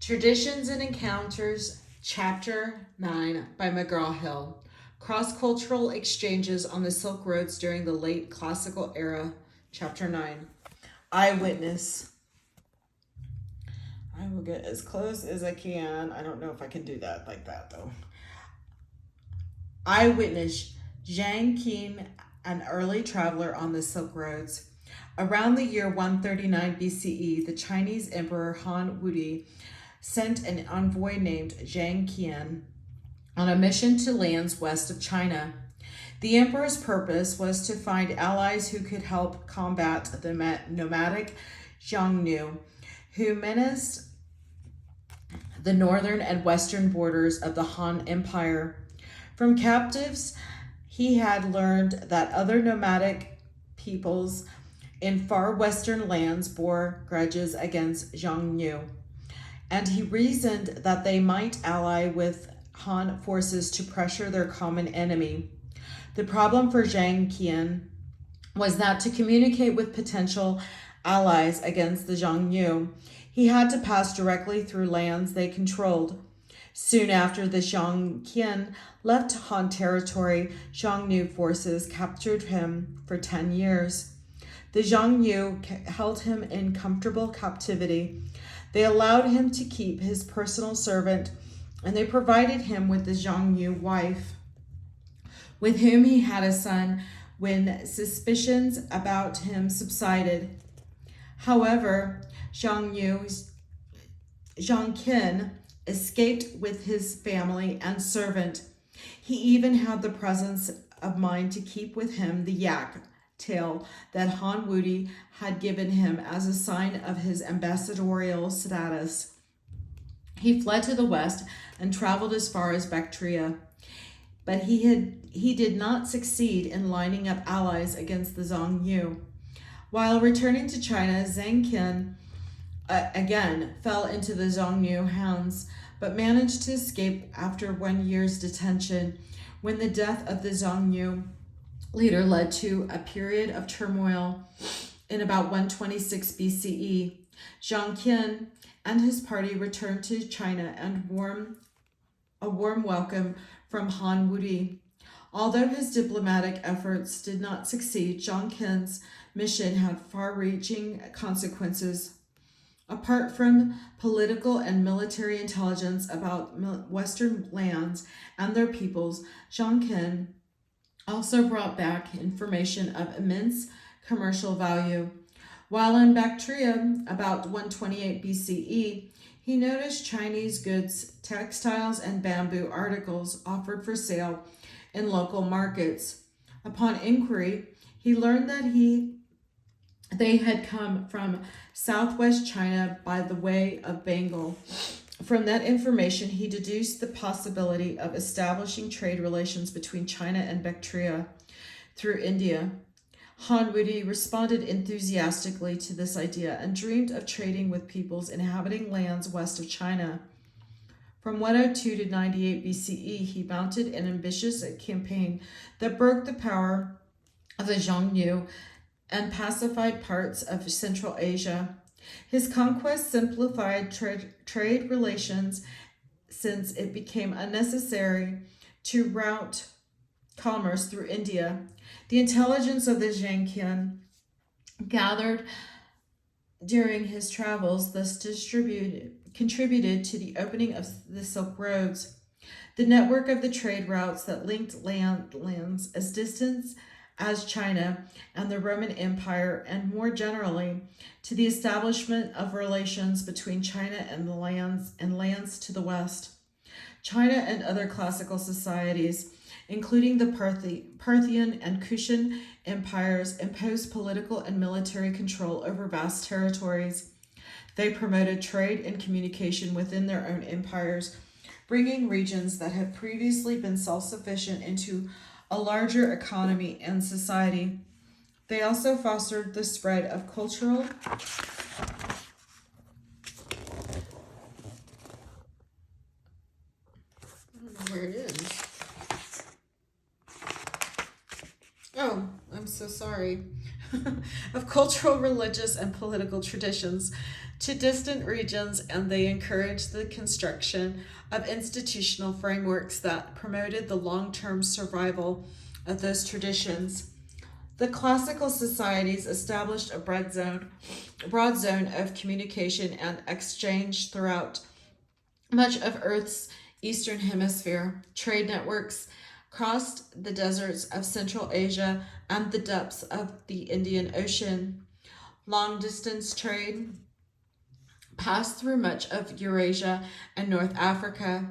Traditions and Encounters, Chapter 9 by McGraw-Hill. Cross-cultural exchanges on the Silk Roads during the late classical era, Chapter 9. Eyewitness. I will get as close as I can. I don't know if I can do that like that, though. Eyewitness. Zhang Qin, an early traveler on the Silk Roads. Around the year 139 BCE, the Chinese Emperor Han Wudi sent an envoy named Zhang Qian on a mission to lands west of China. The emperor's purpose was to find allies who could help combat the nomadic Xiongnu, who menaced the northern and western borders of the Han Empire. From captives, he had learned that other nomadic peoples in far western lands bore grudges against Xiongnu, and he reasoned that they might ally with Han forces to pressure their common enemy. The problem for Zhang Qian was that to communicate with potential allies against the Xiongnu, he had to pass directly through lands they controlled. Soon after the Zhang Qian left Han territory, Xiongnu forces captured him for 10 years. The Xiongnu held him in comfortable captivity. They allowed him to keep his personal servant, and they provided him with the Xiongnu wife, with whom he had a son when suspicions about him subsided. However, Zhang Qin escaped with his family and servant. He even had the presence of mind to keep with him the yak tail that Han Wudi had given him as a sign of his ambassadorial status. He fled to the west and traveled as far as Bactria, but he did not succeed in lining up allies against the Xiongnu. While returning to China, Zhang Qian again fell into the Xiongnu hands, but managed to escape after 1 year's detention, when the death of the Xiongnu leader led to a period of turmoil in about 126 BCE. Zhang Qian and his party returned to China and a warm welcome from Han Wudi. Although his diplomatic efforts did not succeed, Zhang Qian's mission had far-reaching consequences. Apart from political and military intelligence about Western lands and their peoples, Zhang Qian also brought back information of immense commercial value. While in Bactria, about 128 BCE, he noticed Chinese goods, textiles, and bamboo articles offered for sale in local markets. Upon inquiry, he learned that they had come from southwest China by the way of Bengal. From that information, he deduced the possibility of establishing trade relations between China and Bactria through India. Han Wudi responded enthusiastically to this idea and dreamed of trading with peoples inhabiting lands west of China. From 102 to 98 BCE, he mounted an ambitious campaign that broke the power of the Xiongnu and pacified parts of Central Asia. His conquest simplified trade relations, since it became unnecessary to route commerce through India. The intelligence of the Zhang Qian gathered during his travels thus contributed to the opening of the Silk Roads, the network of the trade routes that linked lands as distant as China and the Roman Empire, and more generally to the establishment of relations between China and the lands to the west. China and other classical societies, including the Parthian and Kushan empires, imposed political and military control over vast territories. They promoted trade and communication within their own empires, bringing regions that had previously been self-sufficient into a larger economy and society. They also fostered the spread of cultural where it is. Oh, I'm so sorry. of cultural, religious, and political traditions to distant regions, and they encouraged the construction of institutional frameworks that promoted the long-term survival of those traditions. The classical societies established a broad zone of communication and exchange throughout much of Earth's eastern hemisphere. Trade networks crossed the deserts of Central Asia and the depths of the Indian Ocean. Long distance trade passed through much of Eurasia and North Africa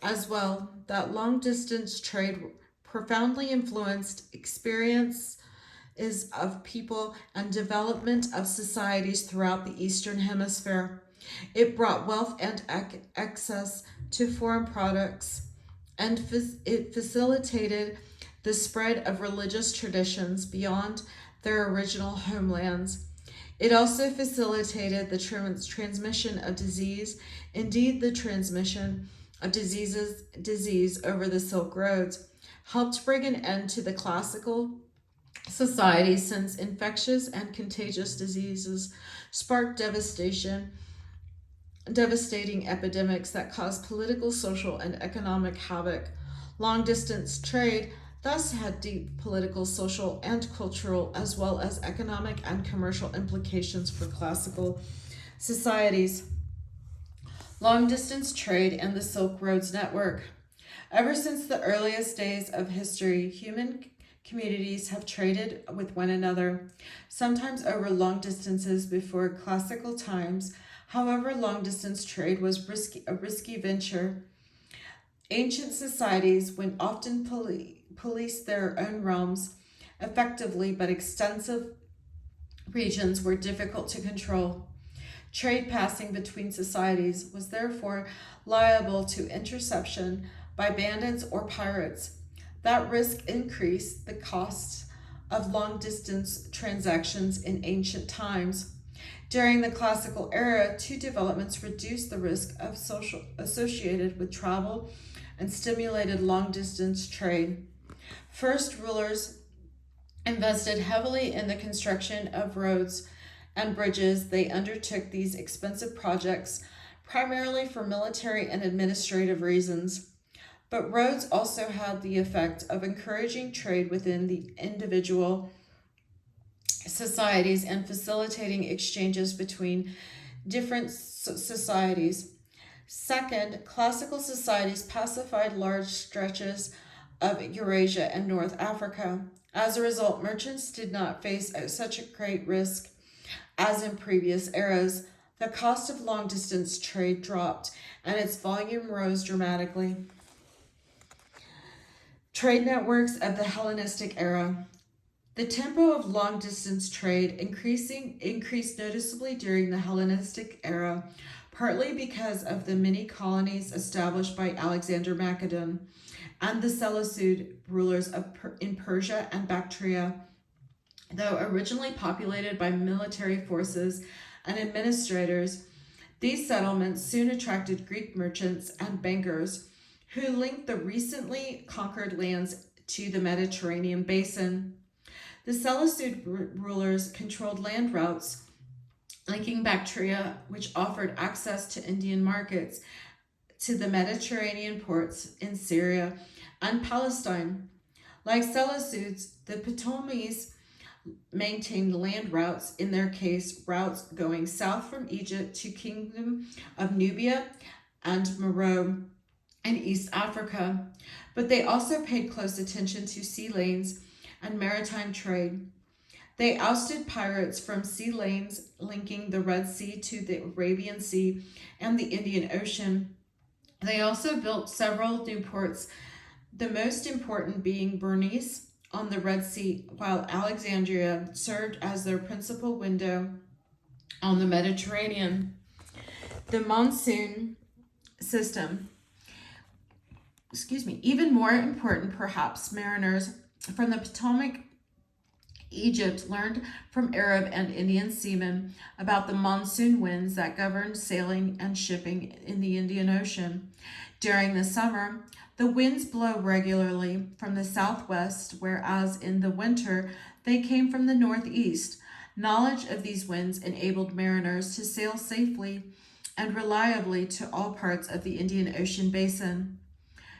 as well. That long distance trade profoundly influenced experience is of people and development of societies throughout the Eastern Hemisphere. It brought wealth and access to foreign products, and it facilitated the spread of religious traditions beyond their original homelands. It also facilitated the transmission of disease, indeed, the transmission of disease over the Silk Roads, helped bring an end to the classical society since infectious and contagious diseases sparked devastating epidemics that caused political, social, and economic havoc. Long distance trade thus had deep political, social, and cultural, as well as economic and commercial implications for classical societies. Long distance trade and the Silk Roads network. Ever since the earliest days of history, human communities have traded with one another, sometimes over long distances before classical times. However, long distance trade was a risky venture. Ancient societies would often police their own realms effectively, but extensive regions were difficult to control. Trade passing between societies was therefore liable to interception by bandits or pirates. That risk increased the costs of long distance transactions in ancient times. During the classical era, two developments reduced the risk of social associated with travel and stimulated long distance trade. First, rulers invested heavily in the construction of roads and bridges. They undertook these expensive projects primarily for military and administrative reasons. But roads also had the effect of encouraging trade within the individual societies and facilitating exchanges between different societies. Second, classical societies pacified large stretches of Eurasia and North Africa. As a result, merchants did not face such a great risk as in previous eras. The cost of long distance trade dropped and its volume rose dramatically. Trade networks of the Hellenistic era. The tempo of long distance trade increased noticeably during the Hellenistic era, partly because of the many colonies established by Alexander Macedon and the Seleucid rulers in Persia and Bactria. Though originally populated by military forces and administrators, these settlements soon attracted Greek merchants and bankers who linked the recently conquered lands to the Mediterranean basin. The Seleucid rulers controlled land routes linking Bactria, which offered access to Indian markets, to the Mediterranean ports in Syria and Palestine. Like Seleucids, the Ptolemies maintained land routes, in their case, routes going south from Egypt to Kingdom of Nubia and Meroe in East Africa, but they also paid close attention to sea lanes and maritime trade. They ousted pirates from sea lanes linking the Red Sea to the Arabian Sea and the Indian Ocean. They also built several new ports, the most important being Bernice on the Red Sea, while Alexandria served as their principal window on the Mediterranean. The monsoon system. Even more important perhaps, mariners from the Potomac, Egypt learned from Arab and Indian seamen about the monsoon winds that governed sailing and shipping in the Indian Ocean. During the summer, the winds blow regularly from the southwest, whereas in the winter They came from the northeast. Knowledge of these winds enabled mariners to sail safely and reliably to all parts of the Indian Ocean basin.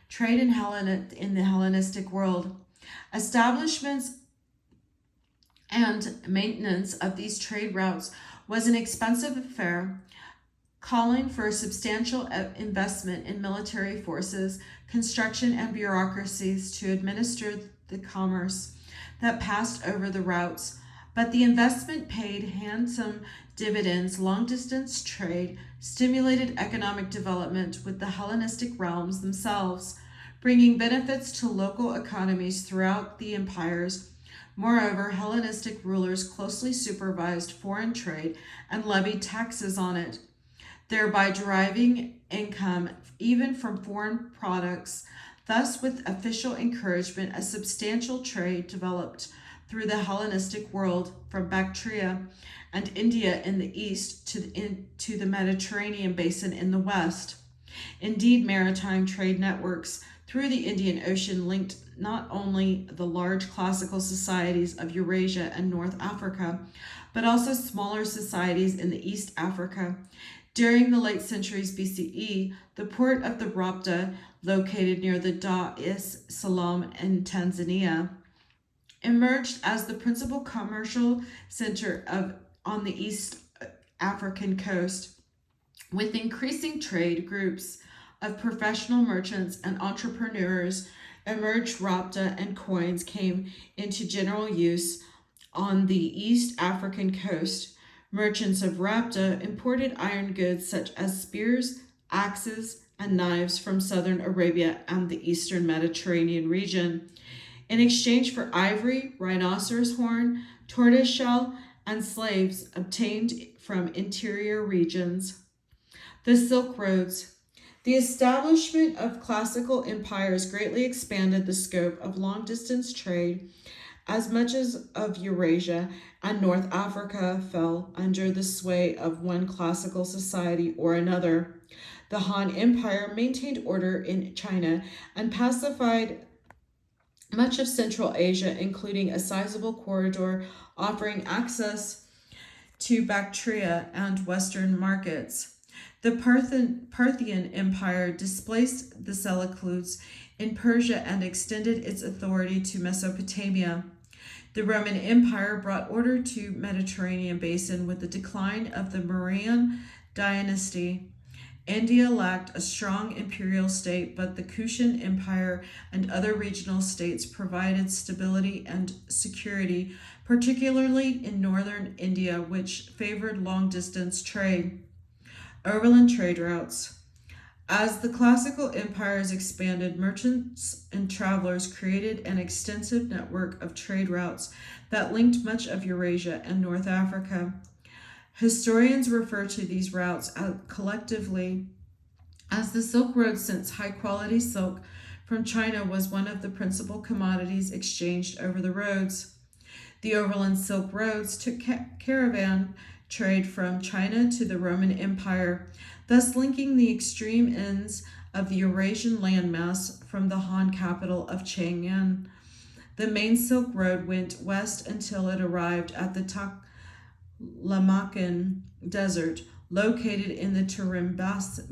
Trade in the Hellenistic world. Establishments and maintenance of these trade routes was an expensive affair, calling for a substantial investment in military forces, construction, and bureaucracies to administer the commerce that passed over the routes. But the investment paid handsome dividends. Long distance trade stimulated economic development with the Hellenistic realms themselves, bringing benefits to local economies throughout the empires. Moreover, Hellenistic rulers closely supervised foreign trade and levied taxes on it, thereby deriving income even from foreign products. Thus, with official encouragement, a substantial trade developed through the Hellenistic world from Bactria and India in the east to the Mediterranean basin in the west. Indeed, maritime trade networks through the Indian Ocean linked not only the large classical societies of Eurasia and North Africa, but also smaller societies in the East Africa. During the late centuries BCE, the port of the Rapta, located near the Dar es Salaam in Tanzania, emerged as the principal commercial center on the East African coast. With increasing trade, groups of professional merchants and entrepreneurs emerged. Rapta and coins came into general use on the East African coast. Merchants of Rapta imported iron goods such as spears, axes, and knives from southern Arabia and the eastern Mediterranean region, in exchange for ivory, rhinoceros horn, tortoiseshell, and slaves obtained from interior regions. The Silk Roads. The establishment of classical empires greatly expanded the scope of long-distance trade, as much as of Eurasia and North Africa fell under the sway of one classical society or another. The Han Empire maintained order in China and pacified much of Central Asia, including a sizable corridor offering access to Bactria and Western markets. The Parthian Empire displaced the Seleucids in Persia and extended its authority to Mesopotamia. The Roman Empire brought order to Mediterranean basin with the decline of the Mauryan dynasty. India lacked a strong imperial state, but the Kushan Empire and other regional states provided stability and security, particularly in northern India, which favored long-distance trade. Overland trade routes. As the classical empires expanded, merchants and travelers created an extensive network of trade routes that linked much of Eurasia and North Africa. Historians refer to these routes collectively as the Silk Road, since high-quality silk from China was one of the principal commodities exchanged over the roads. The overland Silk Roads took caravan trade from China to the Roman Empire, thus linking the extreme ends of the Eurasian landmass from the Han capital of Chang'an. The main Silk Road went west until it arrived at the Taklamakan Desert, located in the Turin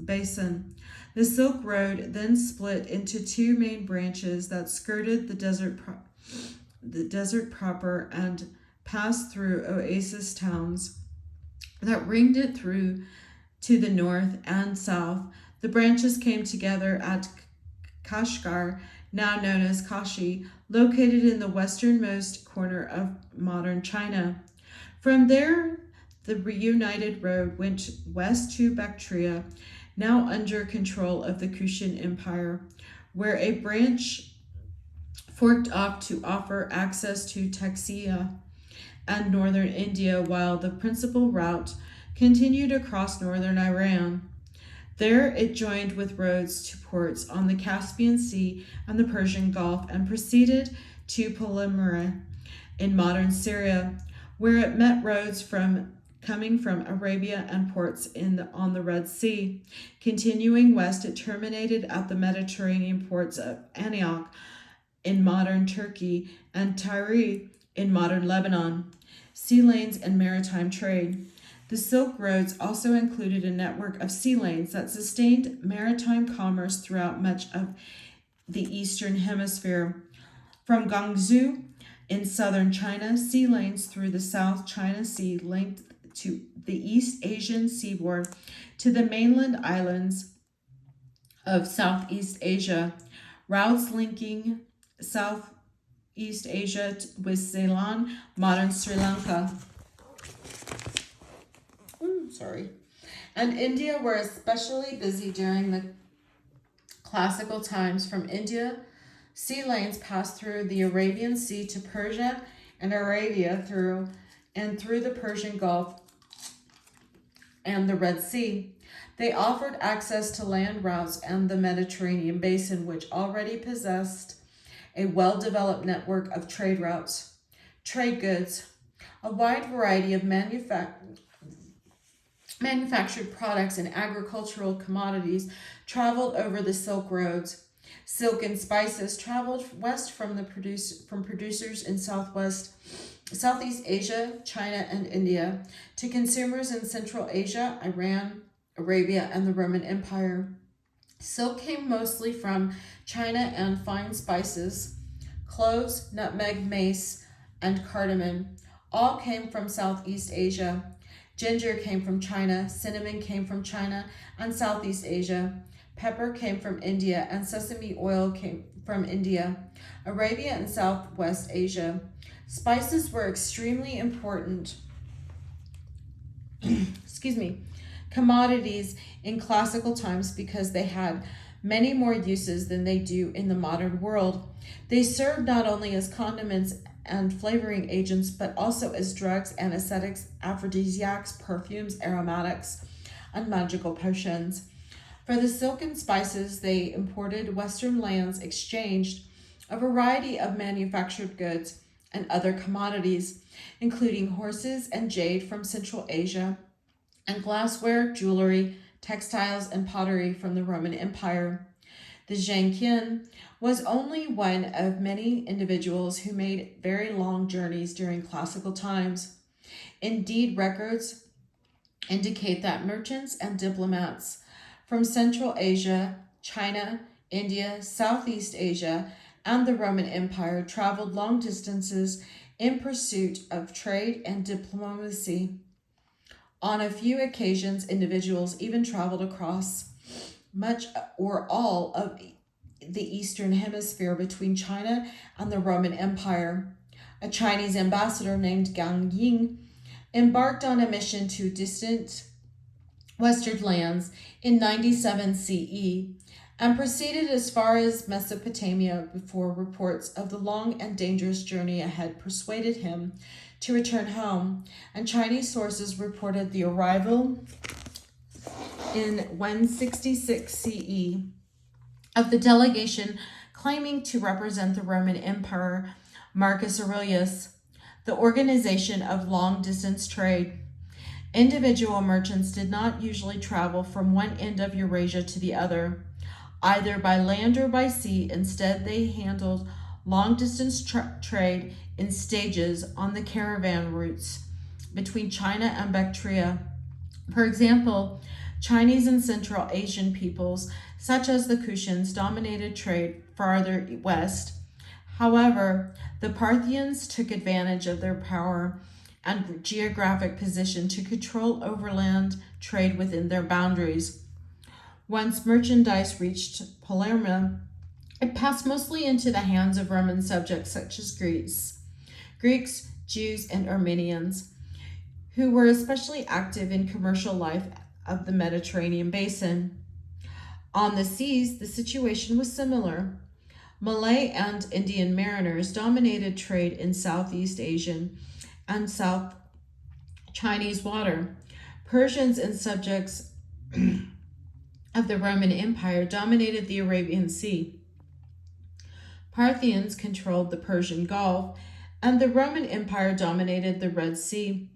Basin. The Silk Road then split into two main branches that skirted the desert proper and passed through oasis towns that ringed it through to the north and south. The branches came together at Kashgar, now known as Kashi, located in the westernmost corner of modern China. From there, the reunited road went west to Bactria, now under control of the Kushan Empire, where a branch forked off to offer access to Taxia and northern India, while the principal route continued across northern Iran. There it joined with roads to ports on the Caspian Sea and the Persian Gulf and proceeded to Palmyra in modern Syria, where it met roads coming from Arabia and ports on the Red Sea. Continuing west, it terminated at the Mediterranean ports of Antioch in modern Turkey and Tyre in modern Lebanon, sea lanes, and maritime trade. The Silk Roads also included a network of sea lanes that sustained maritime commerce throughout much of the Eastern Hemisphere. From Guangzhou in southern China, sea lanes through the South China Sea linked to the East Asian seaboard to the mainland islands of Southeast Asia. Routes linking Southeast Asia with Ceylon, modern Sri Lanka, and India were especially busy during the classical times. From India, sea lanes passed through the Arabian Sea to Persia and Arabia through the Persian Gulf and the Red Sea. They offered access to land routes and the Mediterranean basin, which already possessed a well-developed network of trade routes. Trade goods. A wide variety of manufactured products and agricultural commodities traveled over the Silk Roads. Silk and spices traveled west from producers in Southeast Asia, China, and India to consumers in Central Asia, Iran, Arabia, and the Roman Empire. Silk came mostly from China, and fine spices, cloves, nutmeg, mace, and cardamom, all came from Southeast Asia. Ginger came from China, cinnamon came from China and Southeast Asia. Pepper came from India, and sesame oil came from India, Arabia, and Southwest Asia. Spices were extremely important commodities in classical times because they had many more uses than they do in the modern world. They served not only as condiments and flavoring agents, but also as drugs, anesthetics, aphrodisiacs, perfumes, aromatics, and magical potions. For the silk and spices they imported, Western lands exchanged a variety of manufactured goods and other commodities, including horses and jade from Central Asia, and glassware, jewelry, textiles, and pottery from the Roman Empire. The Zhangqian was only one of many individuals who made very long journeys during classical times. Indeed, records indicate that merchants and diplomats from Central Asia, China, India, Southeast Asia, and the Roman Empire traveled long distances in pursuit of trade and diplomacy. On a few occasions, individuals even traveled across much or all of the Eastern Hemisphere between China and the Roman Empire. A Chinese ambassador named Gang Ying embarked on a mission to distant Western lands in 97 CE and proceeded as far as Mesopotamia before reports of the long and dangerous journey ahead persuaded him to return home, and Chinese sources reported the arrival in 166 CE of the delegation claiming to represent the Roman Emperor Marcus Aurelius, the organization of long-distance trade. Individual merchants did not usually travel from one end of Eurasia to the other, either by land or by sea. Instead, they handled long-distance trade in stages on the caravan routes between China and Bactria. For example, Chinese and Central Asian peoples, such as the Kushians, dominated trade farther west. However, the Parthians took advantage of their power and geographic position to control overland trade within their boundaries. Once merchandise reached Palermo, it passed mostly into the hands of Roman subjects such as Greeks, Jews, and Armenians, who were especially active in commercial life of the Mediterranean basin. On the seas, the situation was similar. Malay and Indian mariners dominated trade in Southeast Asian and South Chinese water. Persians and subjects of the Roman Empire dominated the Arabian Sea. Parthians controlled the Persian Gulf, and the Roman Empire dominated the Red Sea.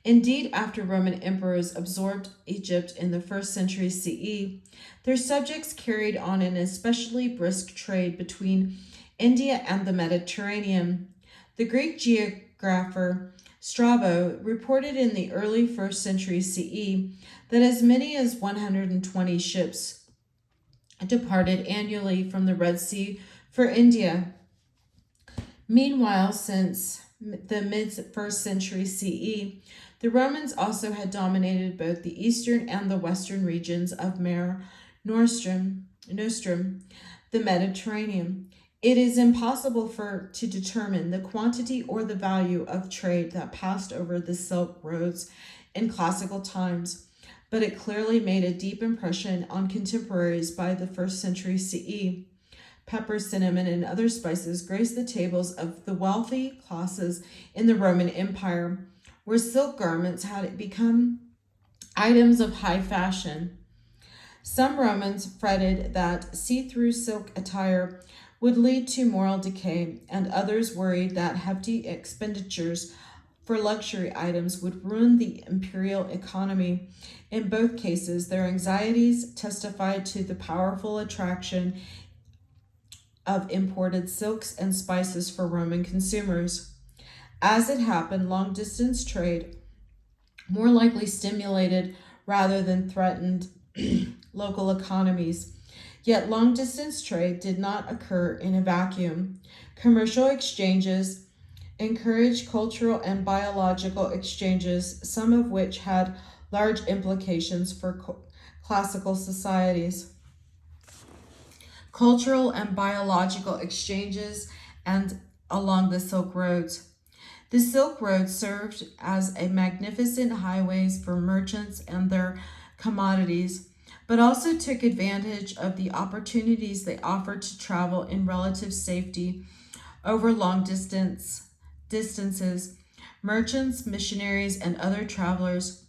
Indeed, after Roman emperors absorbed Egypt in the 1st century CE, their subjects carried on an especially brisk trade between India and the Mediterranean. The The Greek geographer Strabo reported in the early 1st century CE that as many as 120 ships departed annually from the Red Sea for India. Meanwhile, since the mid-1st century CE, the Romans also had dominated both the eastern and the western regions of Mare Nostrum, the Mediterranean. It is impossible to determine the quantity or the value of trade that passed over the Silk Roads in classical times, but it clearly made a deep impression on contemporaries by the 1st century CE. Pepper, cinnamon, and other spices graced the tables of the wealthy classes in the Roman Empire, where silk garments had become items of high fashion. Some Romans fretted that see-through silk attire would lead to moral decay, and others worried that hefty expenditures for luxury items would ruin the imperial economy. In both cases, their anxieties testified to the powerful attraction of imported silks and spices for Roman consumers. As it happened, long-distance trade more likely stimulated rather than threatened local economies. Yet long-distance trade did not occur in a vacuum. Commercial exchanges encouraged cultural and biological exchanges, some of which had large implications for classical societies. Cultural and biological exchanges and along the Silk Roads. The Silk Road served as a magnificent highways for merchants and their commodities, but also took advantage of the opportunities they offered to travel in relative safety over long distances. Merchants, missionaries, and other travelers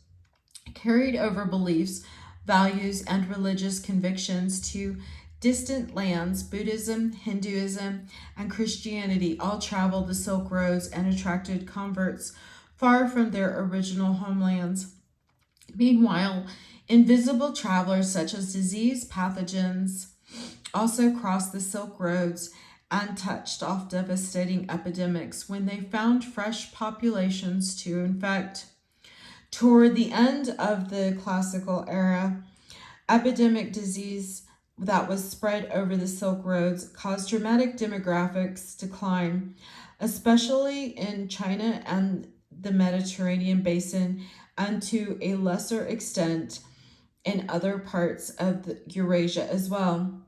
carried over beliefs, values, and religious convictions to distant lands. Buddhism, Hinduism, and Christianity all traveled the Silk Roads and attracted converts far from their original homelands. Meanwhile, invisible travelers such as disease pathogens also crossed the Silk Roads and touched off devastating epidemics when they found fresh populations to infect. Toward the end of the classical era, epidemic disease that was spread over the Silk Roads caused dramatic demographics decline, especially in China and the Mediterranean basin, and to a lesser extent in other parts of Eurasia as well.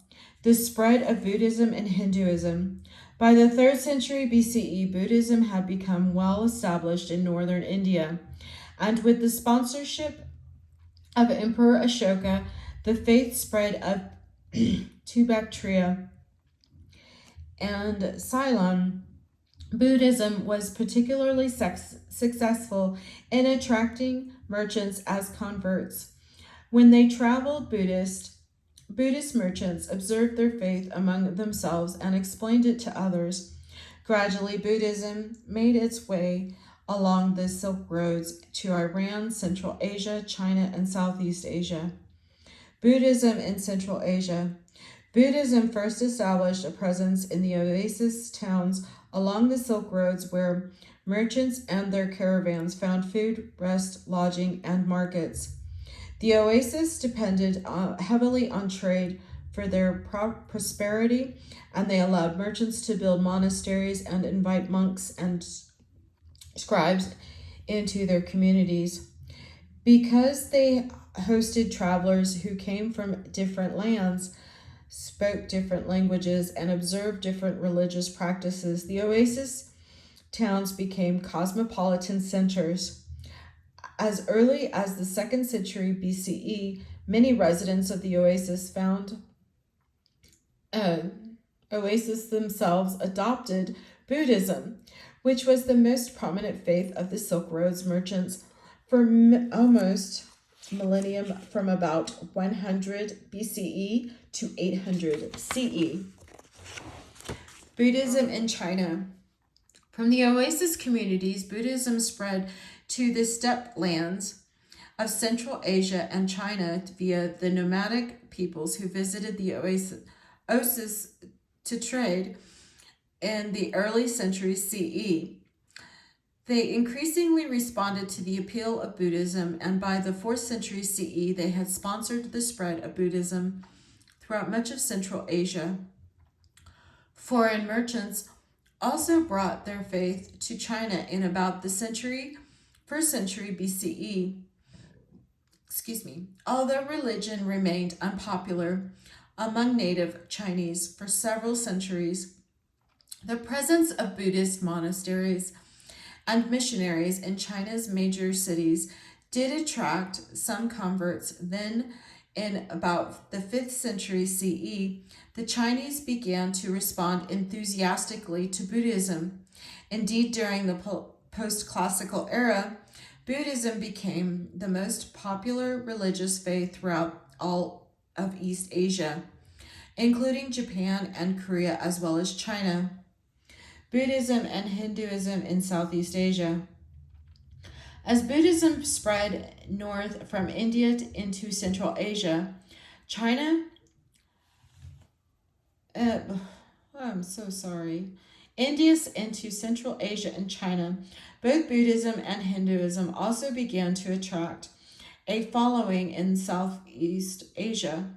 The spread of Buddhism and Hinduism. By the 3rd century BCE, Buddhism had become well established in northern India, and with the sponsorship of Emperor Ashoka, the faith spread to Bactria and Ceylon. Buddhism was particularly successful in attracting merchants as converts. When they traveled, Buddhist merchants observed their faith among themselves and explained it to others. Gradually, Buddhism made its way along the Silk Roads to Iran, Central Asia, China, and Southeast Asia. Buddhism in Central Asia. Buddhism first established a presence in the oasis towns along the Silk Roads, where merchants and their caravans found food, rest, lodging, and markets. The oasis depended heavily on trade for their prosperity, and they allowed merchants to build monasteries and invite monks and scribes into their communities. Because they hosted travelers who came from different lands, spoke different languages, and observed different religious practices, the oasis towns became cosmopolitan centers. As early as the 2nd century BCE, many residents of the oasis themselves adopted Buddhism, which was the most prominent faith of the Silk Roads merchants for almost millennium, from about 100 BCE to 800 CE. Buddhism in China. From the oasis communities, Buddhism spread to the steppe lands of Central Asia and China via the nomadic peoples who visited the oasis to trade. in the early centuries CE. They increasingly responded to the appeal of Buddhism, and by the 4th century CE, they had sponsored the spread of Buddhism throughout much of Central Asia. Foreign merchants also brought their faith to China in about the 1st century BCE. Although religion remained unpopular among native Chinese for several centuries, the presence of Buddhist monasteries and missionaries in China's major cities did attract some converts. Then, in about the 5th century CE, the Chinese began to respond enthusiastically to Buddhism. Indeed, during the post-classical era, Buddhism became the most popular religious faith throughout all of East Asia, including Japan and Korea, as well as China. Buddhism and Hinduism in Southeast Asia. As Buddhism spread north from India into Central Asia, China, India into Central Asia and China, both Buddhism and Hinduism also began to attract a following in Southeast Asia.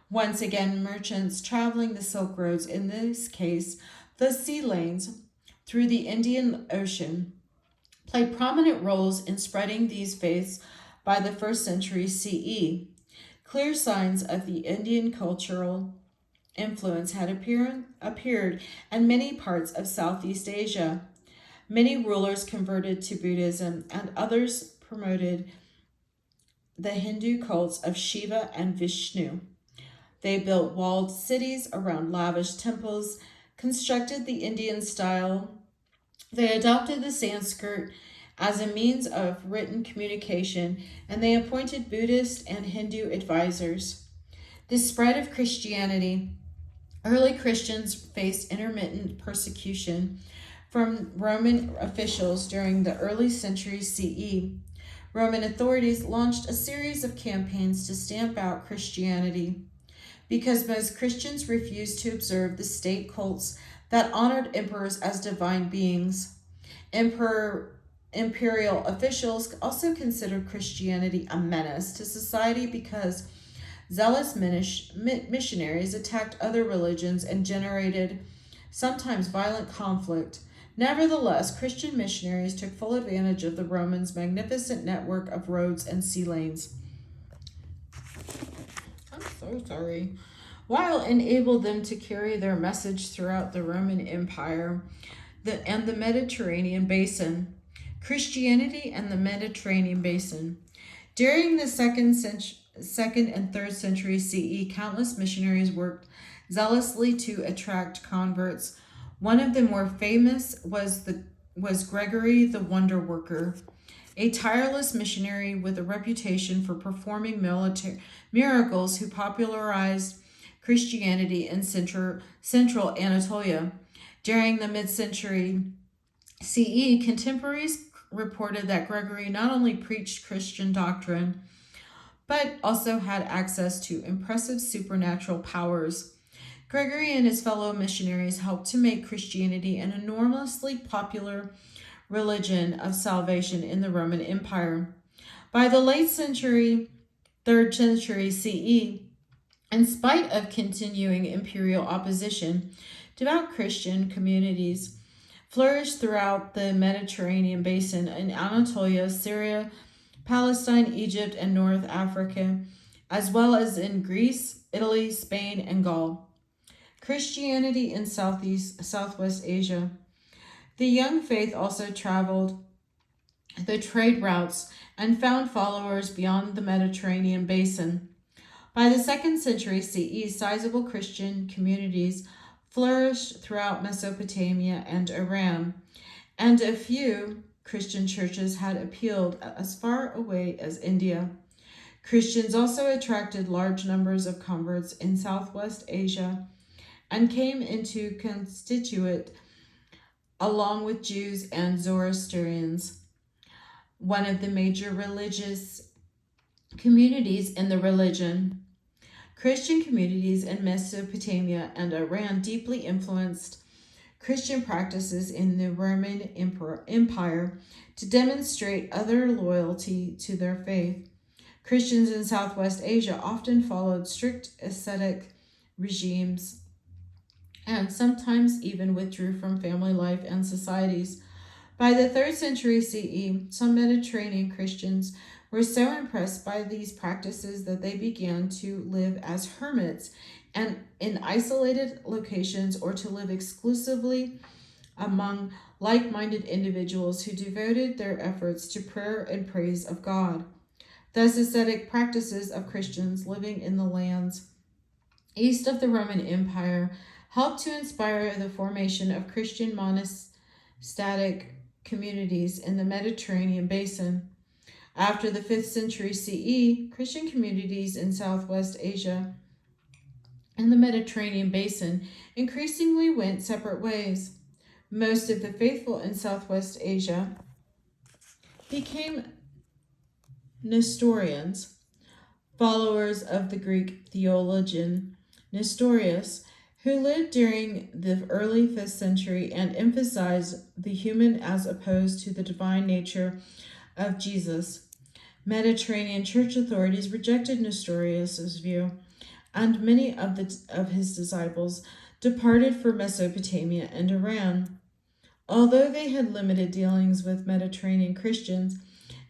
Once again, merchants traveling the Silk Roads, in this case, the sea lanes through the Indian Ocean, played prominent roles in spreading these faiths by the 1st century CE. Clear signs of the Indian cultural influence had appeared in many parts of Southeast Asia. Many rulers converted to Buddhism, and others promoted the Hindu cults of Shiva and Vishnu. They built walled cities around lavish temples, constructed the Indian style. They adopted the Sanskrit as a means of written communication, and they appointed Buddhist and Hindu advisors. The spread of Christianity. Early Christians faced intermittent persecution from Roman officials during the early centuries CE. Roman authorities launched a series of campaigns to stamp out Christianity. Because most Christians refused to observe the state cults that honored emperors as divine beings. Imperial officials also considered Christianity a menace to society because zealous missionaries attacked other religions and generated sometimes violent conflict. Nevertheless, Christian missionaries took full advantage of the Romans' magnificent network of roads and sea lanes. While enabled them to carry their message throughout the Roman Empire and the Mediterranean basin. Christianity and the Mediterranean basin. During the 2nd and 3rd century CE, countless missionaries worked zealously to attract converts. One of the more famous was Gregory the Wonder Worker, a tireless missionary with a reputation for performing miracles who popularized Christianity in central Anatolia. During the mid-century CE, contemporaries reported that Gregory not only preached Christian doctrine, but also had access to impressive supernatural powers. Gregory and his fellow missionaries helped to make Christianity an enormously popular religion of salvation in the Roman Empire. By the late 3rd century CE, in spite of continuing imperial opposition, devout Christian communities flourished throughout the Mediterranean basin in Anatolia, Syria, Palestine, Egypt, and North Africa, as well as in Greece, Italy, Spain, and Gaul. Christianity in Southwest Asia. The young faith also traveled the trade routes and found followers beyond the Mediterranean basin. By the 2nd century CE, sizable Christian communities flourished throughout Mesopotamia and Iran, and a few Christian churches had appealed as far away as India. Christians also attracted large numbers of converts in Southwest Asia and came into constitute along with Jews and Zoroastrians. One of the major religious communities in the religion. Christian communities in Mesopotamia and Iran deeply influenced Christian practices in the Roman Empire to demonstrate other loyalty to their faith. Christians in Southwest Asia often followed strict ascetic regimes and sometimes even withdrew from family life and societies. By the 3rd century CE, some Mediterranean Christians were so impressed by these practices that they began to live as hermits and in isolated locations, or to live exclusively among like-minded individuals who devoted their efforts to prayer and praise of God. Thus, ascetic practices of Christians living in the lands east of the Roman Empire helped to inspire the formation of Christian monastic communities in the Mediterranean basin. After the 5th century CE, Christian communities in Southwest Asia and the Mediterranean basin increasingly went separate ways. Most of the faithful in Southwest Asia became Nestorians, followers of the Greek theologian Nestorius, who lived during the early 5th century and emphasized the human as opposed to the divine nature of Jesus. Mediterranean church authorities rejected Nestorius' view, and many of his disciples departed for Mesopotamia and Iran. Although they had limited dealings with Mediterranean Christians,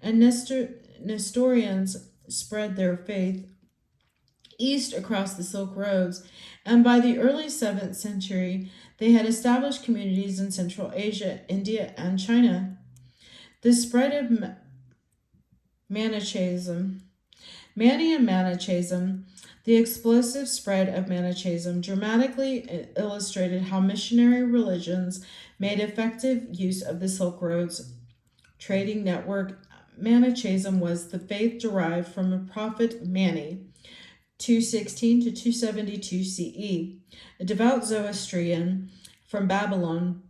and Nestorians spread their faith east across the Silk Roads, and by the early 7th century, they had established communities in Central Asia, India, and China. The spread of Manichaeism, the explosive spread of Manichaeism dramatically illustrated how missionary religions made effective use of the Silk Road's trading network. Manichaeism was the faith derived from the prophet Mani, 216 to 272 CE, a devout Zoroastrian from Babylon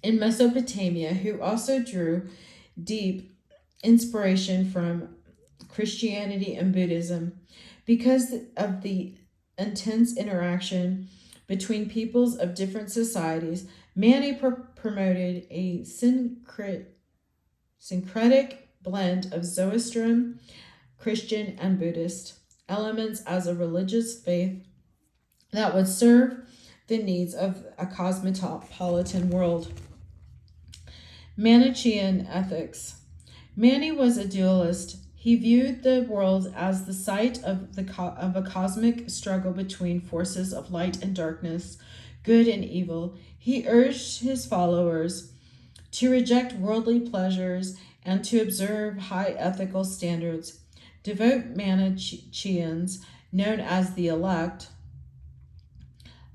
in Mesopotamia who also drew deep inspiration from Christianity and Buddhism. Because of the intense interaction between peoples of different societies, Mani promoted a syncretic blend of Zoroastrian, Christian, and Buddhist elements as a religious faith that would serve the needs of a cosmopolitan world. Manichaean ethics. Mani was a dualist. He viewed the world as the site of a cosmic struggle between forces of light and darkness, good and evil. He urged his followers to reject worldly pleasures and to observe high ethical standards. Devout Manichaeans, known as the elect,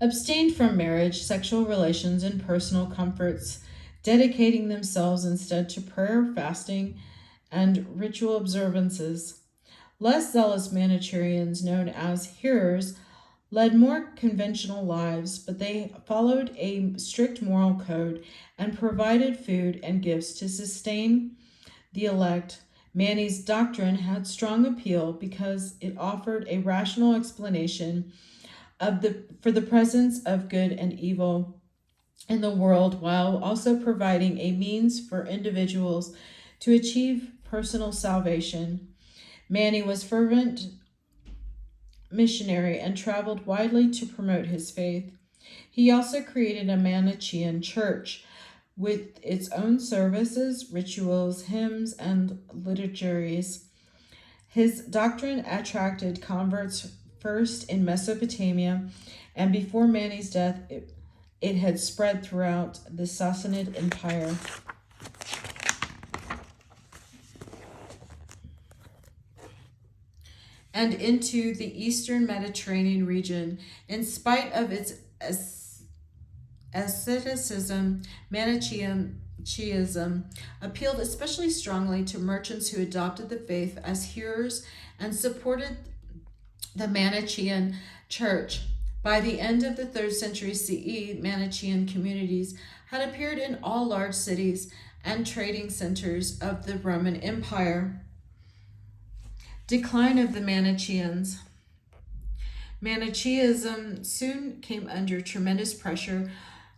abstained from marriage, sexual relations, and personal comforts, dedicating themselves instead to prayer, fasting, and ritual observances. Less zealous Manichaeans, known as hearers, led more conventional lives, but they followed a strict moral code and provided food and gifts to sustain the elect. Mani's doctrine had strong appeal because it offered a rational explanation for the presence of good and evil in the world, while also providing a means for individuals to achieve personal salvation. Mani was fervent missionary and traveled widely to promote his faith. He also created a Manichaean church with its own services, rituals, hymns, and liturgies. His doctrine attracted converts first in Mesopotamia, and before Mani's death, it had spread throughout the Sassanid Empire. And into the eastern Mediterranean region. In spite of its asceticism, Manichaeism appealed especially strongly to merchants who adopted the faith as hearers and supported the Manichaean church. By the end of the 3rd century CE, Manichaean communities had appeared in all large cities and trading centers of the Roman Empire. Decline of the Manichaeans. Manichaeism soon came under tremendous pressure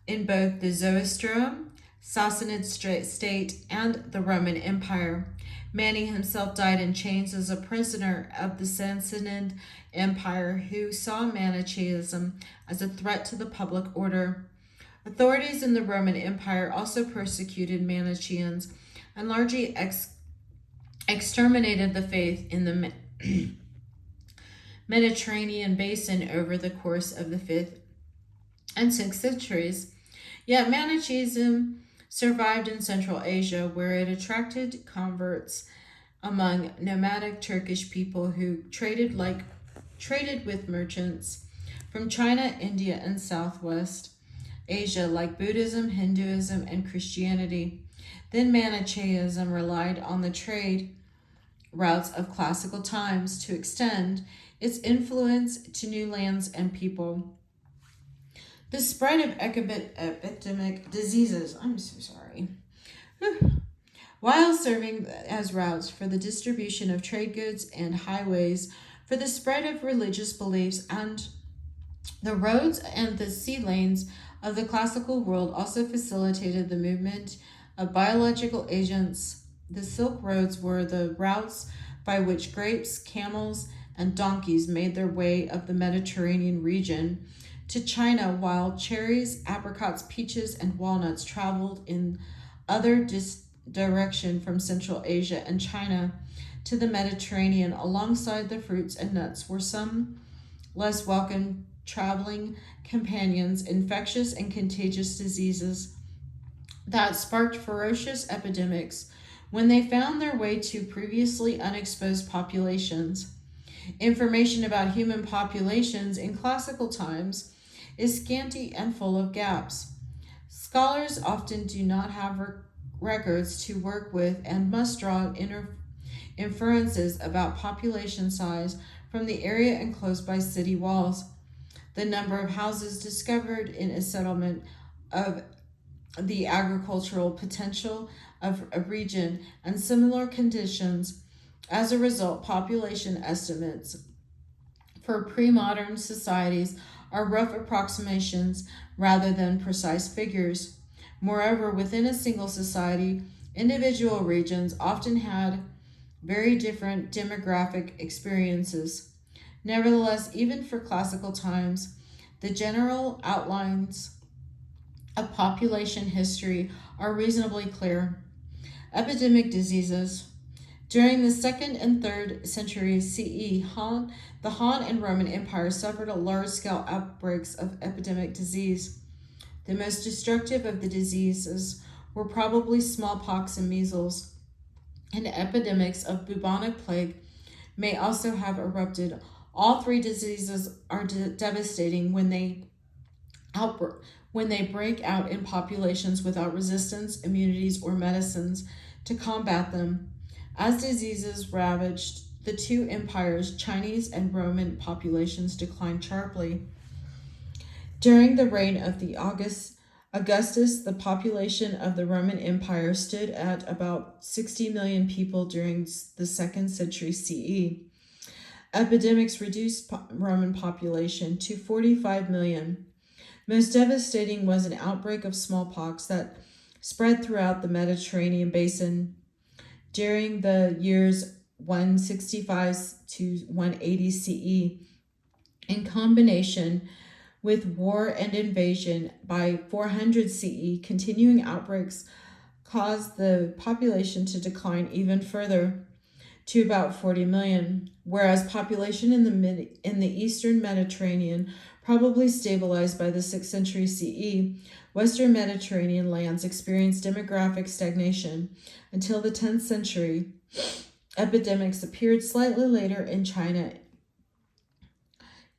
in both the Zoroastrian, Sassanid state, and the Roman Empire. Mani himself died in chains as a prisoner of the Sassanid Empire, who saw Manichaeism as a threat to the public order. Authorities in the Roman Empire also persecuted Manichaeans and largely exterminated the faith in the Mediterranean basin over the course of the 5th and 6th centuries. Yet Manichaeism survived in Central Asia, where it attracted converts among nomadic Turkish people who traded with merchants from China, India, and Southwest Asia, like Buddhism, Hinduism, and Christianity. Then Manichaeism relied on the trade routes of classical times to extend its influence to new lands and people. The spread of epidemic diseases, I'm so sorry, while serving as routes for the distribution of trade goods and highways for the spread of religious beliefs, and the roads and the sea lanes of the classical world also facilitated the movement of biological agents. The Silk Roads were the routes by which grapes, camels, and donkeys made their way up the Mediterranean region to China, while cherries, apricots, peaches, and walnuts traveled in other direction from Central Asia and China to the Mediterranean. Alongside the fruits and nuts were some less welcome traveling companions, infectious and contagious diseases that sparked ferocious epidemics when they found their way to previously unexposed populations. Information about human populations in classical times is scanty and full of gaps. Scholars often do not have records to work with and must draw inferences about population size from the area enclosed by city walls, the number of houses discovered in a settlement, of the agricultural potential of a region, and similar conditions. As a result, population estimates for pre-modern societies are rough approximations rather than precise figures. Moreover, within a single society, individual regions often had very different demographic experiences. Nevertheless, even for classical times, the general outlines of population history are reasonably clear. Epidemic diseases. During the 2nd and 3rd centuries CE, the Han and Roman Empire suffered large-scale outbreaks of epidemic disease. The most destructive of the diseases were probably smallpox and measles, and epidemics of bubonic plague may also have erupted. All three diseases are devastating when they break out in populations without resistance, immunities, or medicines to combat them. As diseases ravaged the two empires, Chinese and Roman populations declined sharply. During the reign of the Augustus, the population of the Roman Empire stood at about 60 million people during the 2nd century CE. Epidemics reduced Roman population to 45 million. Most devastating was an outbreak of smallpox that spread throughout the Mediterranean basin during the years 165 to 180 CE. In combination with war and invasion by 400 CE, continuing outbreaks caused the population to decline even further to about 40 million, whereas population in the eastern Mediterranean probably stabilized by the 6th century CE. Western Mediterranean lands experienced demographic stagnation until the 10th century. Epidemics appeared slightly later in China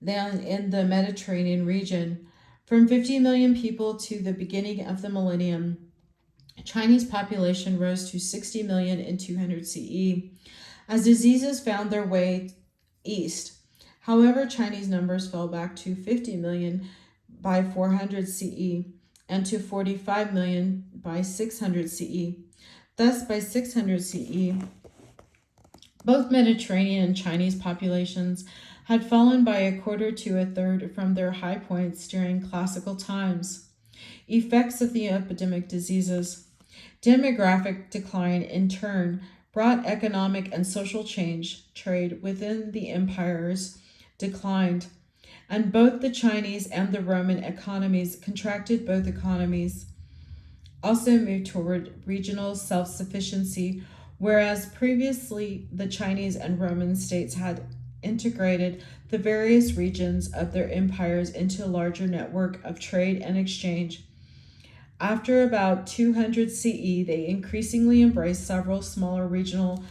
than in the Mediterranean region. From 50 million people to the beginning of the millennium, Chinese population rose to 60 million in 200 CE. As diseases found their way east, however, Chinese numbers fell back to 50 million by 400 CE and to 45 million by 600 CE. Thus, by 600 CE, both Mediterranean and Chinese populations had fallen by a quarter to a third from their high points during classical times. Effects of the epidemic diseases. Demographic decline, in turn, brought economic and social change. Trade within the empires declined, and both the Chinese and the Roman economies contracted. Both economies also moved toward regional self sufficiency, whereas previously the Chinese and Roman states had integrated the various regions of their empires into a larger network of trade and exchange. After about 200 CE, they increasingly embraced several smaller regional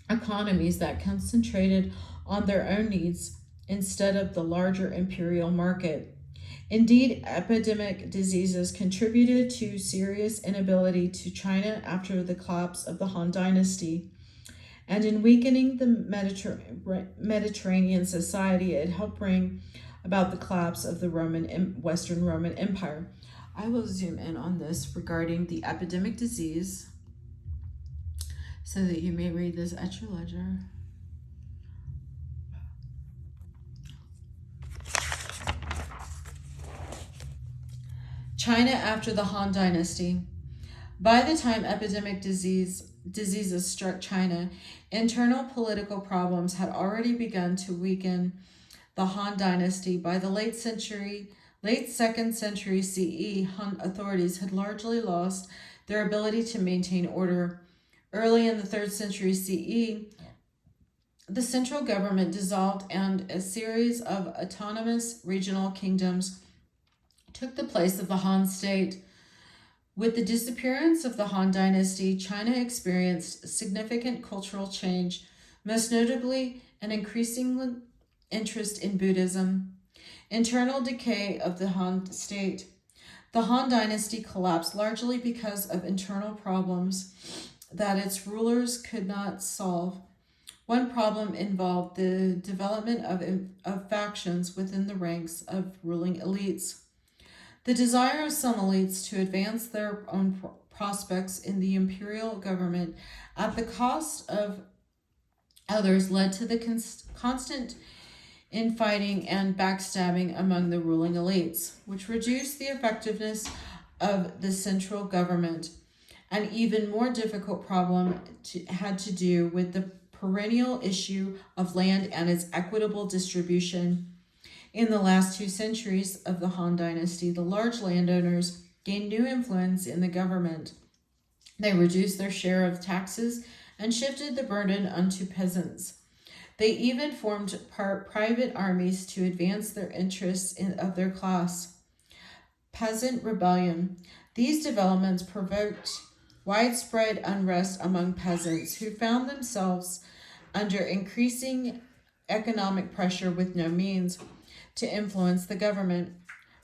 economies that concentrated on their own needs instead of the larger imperial market. Indeed, epidemic diseases contributed to serious inability to China after the collapse of the Han Dynasty, and in weakening the Mediterranean society, it helped bring about the collapse of the Western Roman Empire. I will zoom in on this regarding the epidemic disease so that you may read this at your leisure. China after the Han Dynasty. By the time epidemic diseases struck China, internal political problems had already begun to weaken the Han Dynasty. By the late 2nd century CE, Han authorities had largely lost their ability to maintain order. Early in the 3rd century CE, the central government dissolved and a series of autonomous regional kingdoms took the place of the Han state. With the disappearance of the Han Dynasty, China experienced significant cultural change, most notably an increasing interest in Buddhism. Internal decay of the Han state. The Han Dynasty collapsed largely because of internal problems that its rulers could not solve. One problem involved the development of factions within the ranks of ruling elites. The desire of some elites to advance their own prospects in the imperial government at the cost of others led to the constant infighting and backstabbing among the ruling elites, which reduced the effectiveness of the central government. An even more difficult problem had to do with the perennial issue of land and its equitable distribution. In the last 2 centuries of the Han Dynasty, the large landowners gained new influence in the government. They reduced their share of taxes and shifted the burden onto peasants. They even formed private armies to advance their interests of their class. Peasant rebellion. These developments provoked widespread unrest among peasants who found themselves under increasing economic pressure with no means to influence the government.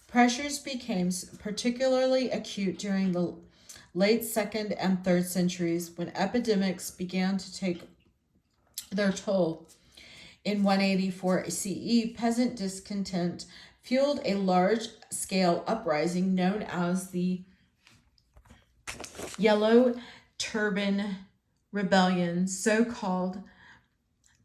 Pressures became particularly acute during the late 2nd and 3rd centuries when epidemics began to take their toll. In 184 CE, peasant discontent fueled a large-scale uprising known as the Yellow Turban Rebellion, so called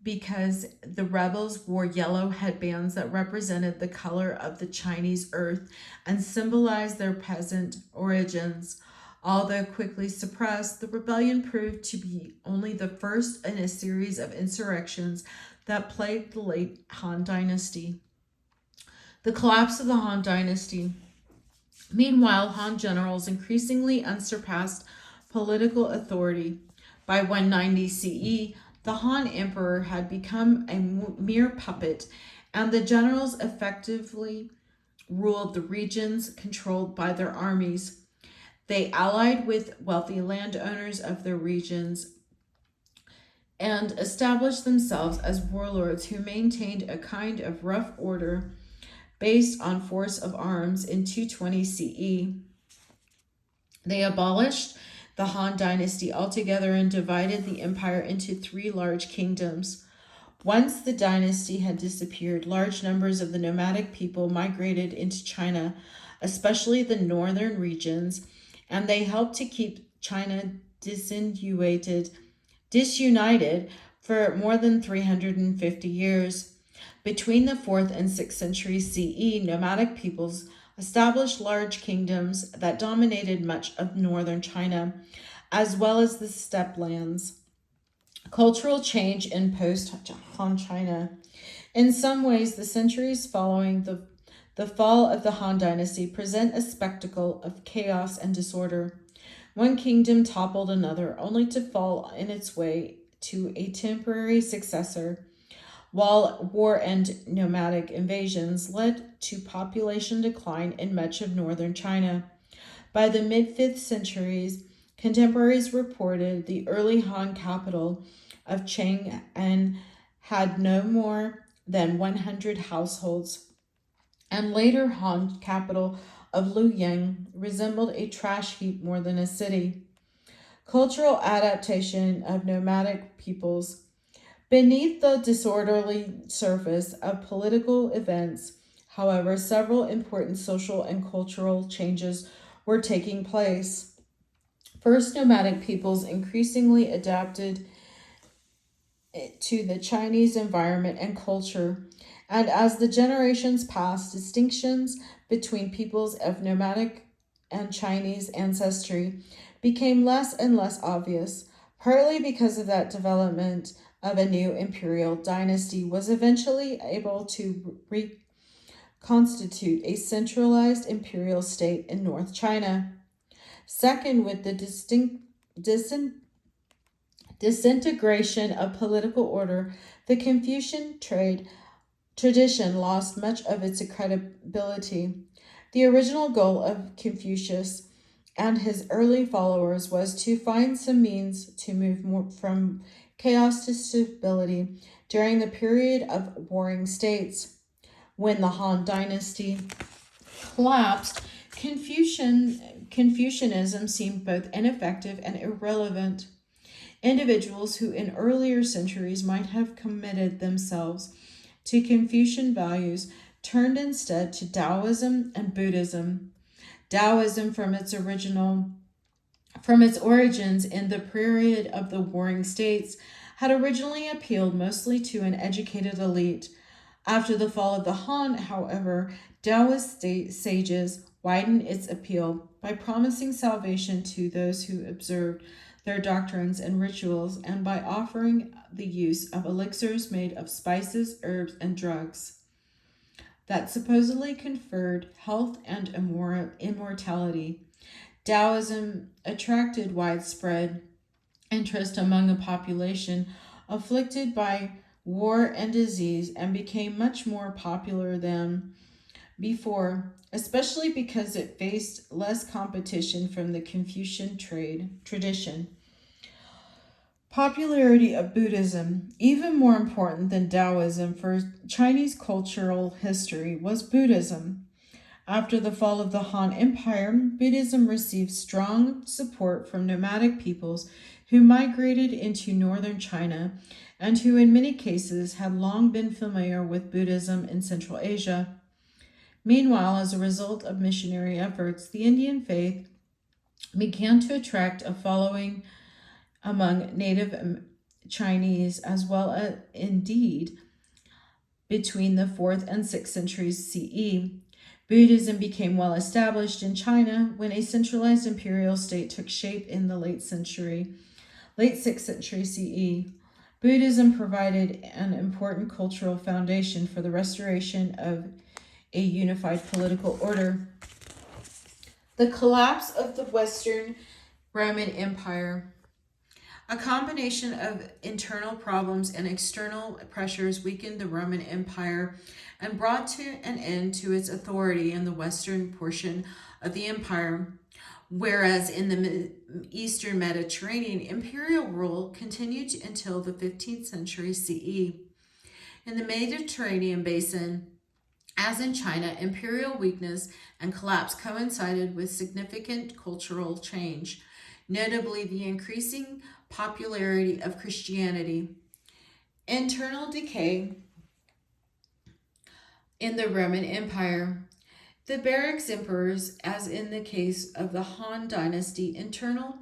because the rebels wore yellow headbands that represented the color of the Chinese earth and symbolized their peasant origins. Although quickly suppressed, the rebellion proved to be only the first in a series of insurrections that plagued the late Han Dynasty. The collapse of the Han Dynasty. Meanwhile, Han generals increasingly unsurpassed political authority. By 190 CE, the Han emperor had become a mere puppet, and the generals effectively ruled the regions controlled by their armies. They allied with wealthy landowners of their regions and established themselves as warlords who maintained a kind of rough order based on force of arms. In 220 CE, they abolished the Han Dynasty altogether and divided the empire into 3 large kingdoms. Once the dynasty had disappeared, large numbers of the nomadic people migrated into China, especially the northern regions, and they helped to keep China disunited for more than 350 years. Between the 4th and 6th centuries CE, nomadic peoples established large kingdoms that dominated much of northern China, as well as the steppe lands. Cultural change in post Han China. In some ways, the centuries following the fall of the Han Dynasty present a spectacle of chaos and disorder. One kingdom toppled another, only to fall in its way to a temporary successor, while war and nomadic invasions led to population decline in much of northern China. By the mid 5th centuries, contemporaries reported the early Han capital of Chang'an had no more than 100 households, and later Han capital of Luoyang resembled a trash heap more than a city. Cultural adaptation of nomadic peoples. Beneath the disorderly surface of political events, however, several important social and cultural changes were taking place. First, nomadic peoples increasingly adapted to the Chinese environment and culture, and as the generations passed, distinctions between peoples of nomadic and Chinese ancestry became less and less obvious, partly because of that development of a new imperial dynasty was eventually able to reconstitute a centralized imperial state in North China. Second, with the disintegration of political order, the Confucian tradition lost much of its credibility. The original goal of Confucius and his early followers was to find some means to move more from chaos to stability during the period of warring states. When the Han Dynasty collapsed, Confucianism seemed both ineffective and irrelevant. Individuals who in earlier centuries might have committed themselves to Confucian values turned instead to Taoism and Buddhism. Taoism from its origins in the period of the warring states had originally appealed mostly to an educated elite. After the fall of the Han, however, Taoist sages widened its appeal by promising salvation to those who observed their doctrines and rituals, and by offering the use of elixirs made of spices, herbs, and drugs that supposedly conferred health and immortality. Taoism attracted widespread interest among a population afflicted by war and disease and became much more popular than before, especially because it faced less competition from the Confucian tradition. Popularity of Buddhism. Even more important than Taoism for Chinese cultural history was Buddhism. After the fall of the Han Empire, Buddhism received strong support from nomadic peoples who migrated into northern China and who, in many cases, had long been familiar with Buddhism in Central Asia. Meanwhile, as a result of missionary efforts, the Indian faith began to attract a following among native Chinese, as well as indeed between the 4th and 6th centuries CE. Buddhism became well established in China when a centralized imperial state took shape in the late 6th century CE. Buddhism provided an important cultural foundation for the restoration of a unified political order. The collapse of the Western Roman Empire. A combination of internal problems and external pressures weakened the Roman Empire and brought to an end to its authority in the western portion of the empire, whereas in the eastern Mediterranean, imperial rule continued until the 15th century CE. In the Mediterranean basin, as in China, imperial weakness and collapse coincided with significant cultural change, notably the increasing popularity of Christianity. Internal decay in the Roman Empire. The barracks emperors, as in the case of the Han Dynasty, internal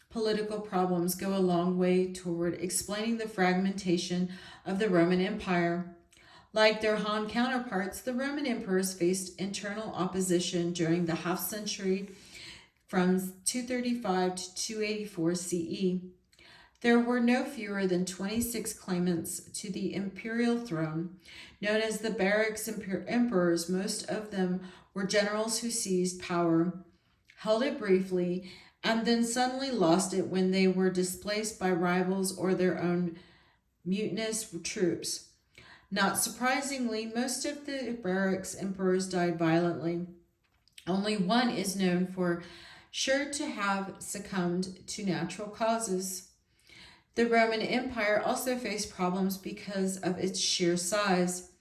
political problems go a long way toward explaining the fragmentation of the Roman Empire. Like their Han counterparts, the Roman emperors faced internal opposition during the half century from 235 to 284 CE. There were no fewer than 26 claimants to the imperial throne, known as the Barracks Emperors. Most of them were generals who seized power, held it briefly, and then suddenly lost it when they were displaced by rivals or their own mutinous troops. Not surprisingly, most of the Barracks Emperors died violently. Only one is known for sure to have succumbed to natural causes. The Roman Empire also faced problems because of its sheer size.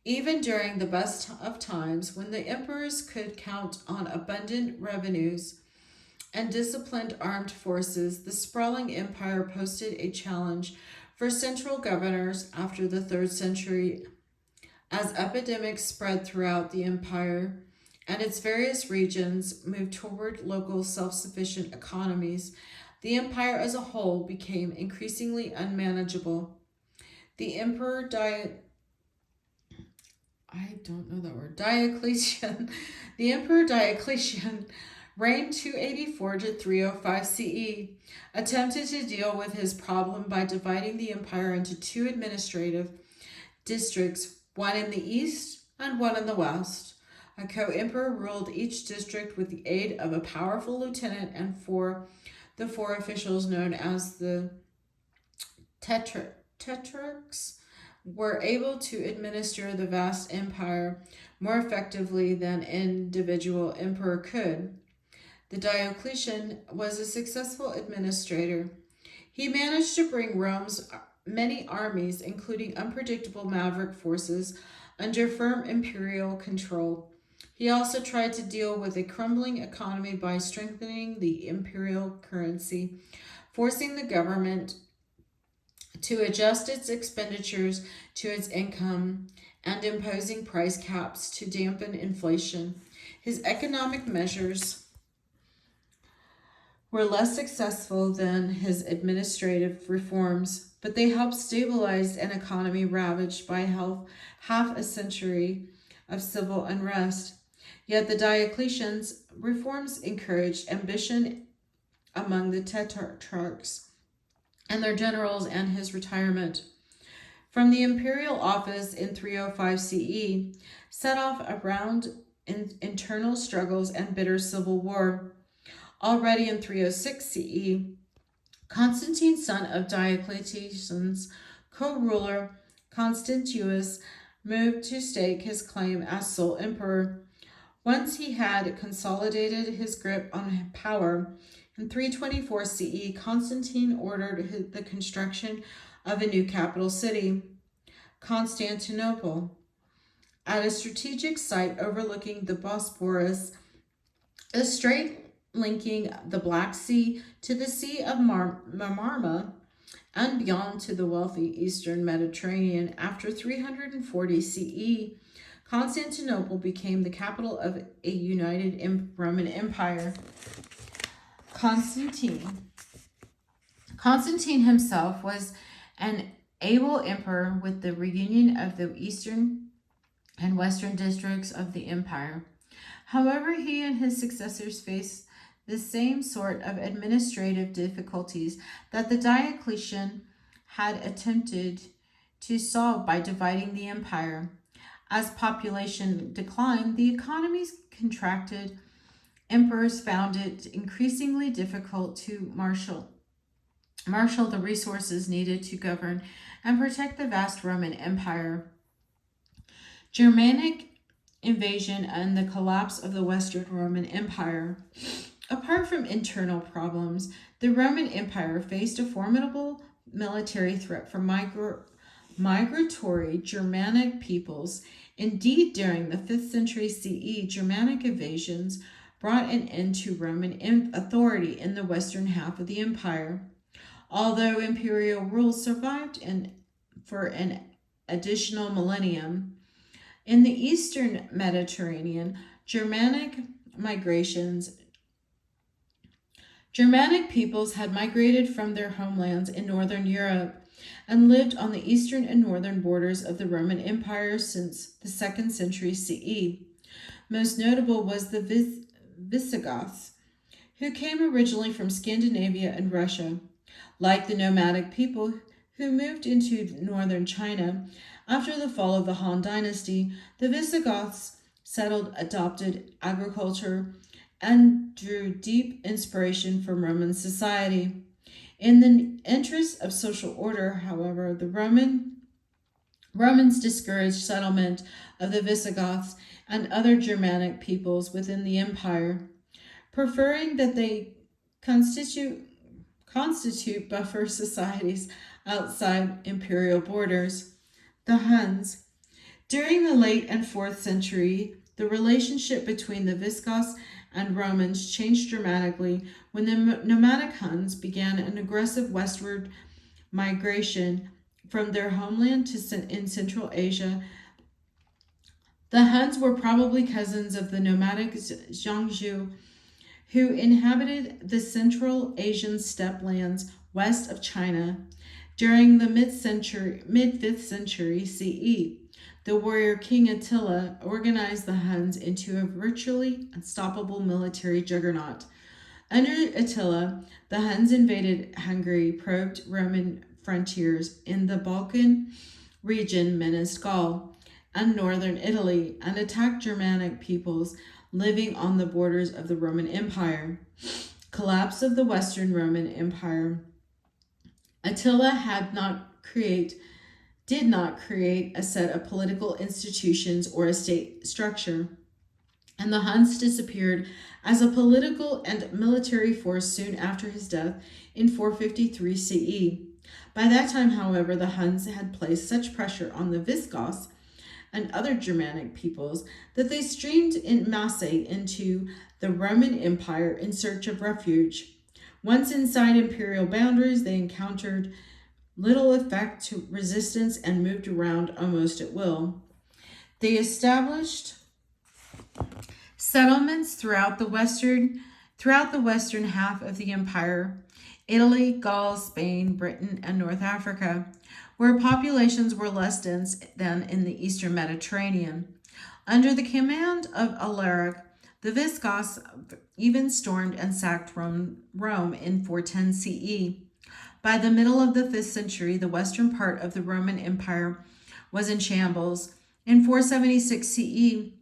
Even during the best of times, when the emperors could count on abundant revenues and disciplined armed forces, the sprawling empire posed a challenge for central governors after the 3rd century as epidemics spread throughout the empire and its various regions moved toward local self-sufficient economies. The empire as a whole became increasingly unmanageable. The emperor Diocletian. The emperor Diocletian reigned 284 to 305 CE, attempted to deal with his problem by dividing the empire into 2 administrative districts, one in the east and one in the west. A co-emperor ruled each district with the aid of a powerful lieutenant and the 4 officials known as the tetrarchs were able to administer the vast empire more effectively than individual emperor could. The Diocletian was a successful administrator. He managed to bring Rome's many armies, including unpredictable maverick forces, under firm imperial control. He also tried to deal with a crumbling economy by strengthening the imperial currency, forcing the government to adjust its expenditures to its income, and imposing price caps to dampen inflation. His economic measures were less successful than his administrative reforms, but they helped stabilize an economy ravaged by half a century of civil unrest. Yet the Diocletian's reforms encouraged ambition among the tetrarchs and their generals, and his retirement from the imperial office in 305 CE set off around internal struggles and bitter civil war. Already in 306 CE, Constantine, son of Diocletian's co-ruler Constantius, moved to stake his claim as sole emperor. Once he had consolidated his grip on power, in 324 CE, Constantine ordered the construction of a new capital city, Constantinople, at a strategic site overlooking the Bosporus, a strait linking the Black Sea to the Sea of Marmara and beyond to the wealthy eastern Mediterranean. After 340 CE, Constantinople became the capital of a united Roman Empire. Constantine himself was an able emperor with the reunion of the eastern and western districts of the empire. However, he and his successors faced the same sort of administrative difficulties that the Diocletian had attempted to solve by dividing the empire. As population declined, the economies contracted. Emperors found it increasingly difficult to marshal the resources needed to govern and protect the vast Roman Empire. Germanic invasion and the collapse of the Western Roman Empire. Apart from internal problems, the Roman Empire faced a formidable military threat from migratory Germanic peoples. Indeed, during the 5th century CE, Germanic invasions brought an end to Roman authority in the western half of the empire. Although imperial rule survived for an additional millennium, in the eastern Mediterranean, Germanic peoples had migrated from their homelands in northern Europe. and lived on the eastern and northern borders of the Roman Empire since the 2nd century CE. Most notable was the Visigoths, who came originally from Scandinavia and Russia. Like the nomadic people who moved into northern China after the fall of the Han Dynasty, the Visigoths settled, adopted agriculture, and drew deep inspiration from Roman society. In the interest of social order, however, the Romans discouraged settlement of the Visigoths and other Germanic peoples within the empire, preferring that they constitute buffer societies outside imperial borders. The Huns. During the late and 4th century, the relationship between the Visigoths and Romans changed dramatically when the nomadic Huns began an aggressive westward migration from their homeland in Central Asia. The Huns were probably cousins of the nomadic Xiongnu, who inhabited the Central Asian steppe lands west of China during the mid-5th century CE. The warrior King Attila organized the Huns into a virtually unstoppable military juggernaut. Under Attila, the Huns invaded Hungary, probed Roman frontiers in the Balkan region, menaced Gaul and northern Italy, and attacked Germanic peoples living on the borders of the Roman Empire. Collapse of the Western Roman Empire. Attila did not create a set of political institutions or a state structure, and the Huns disappeared as a political and military force soon after his death in 453 CE. By that time, however, the Huns had placed such pressure on the Visigoths and other Germanic peoples that they streamed in masse into the Roman Empire in search of refuge. Once inside imperial boundaries, they encountered little effect to resistance and moved around almost at will. They established settlements throughout the western half of the empire: Italy, Gaul, Spain, Britain, and North Africa, where populations were less dense than in the eastern Mediterranean. Under the command of Alaric, the Visigoths even stormed and sacked Rome in 410 CE. By the middle of the 5th century, the western part of the Roman Empire was in shambles. In 476 CE,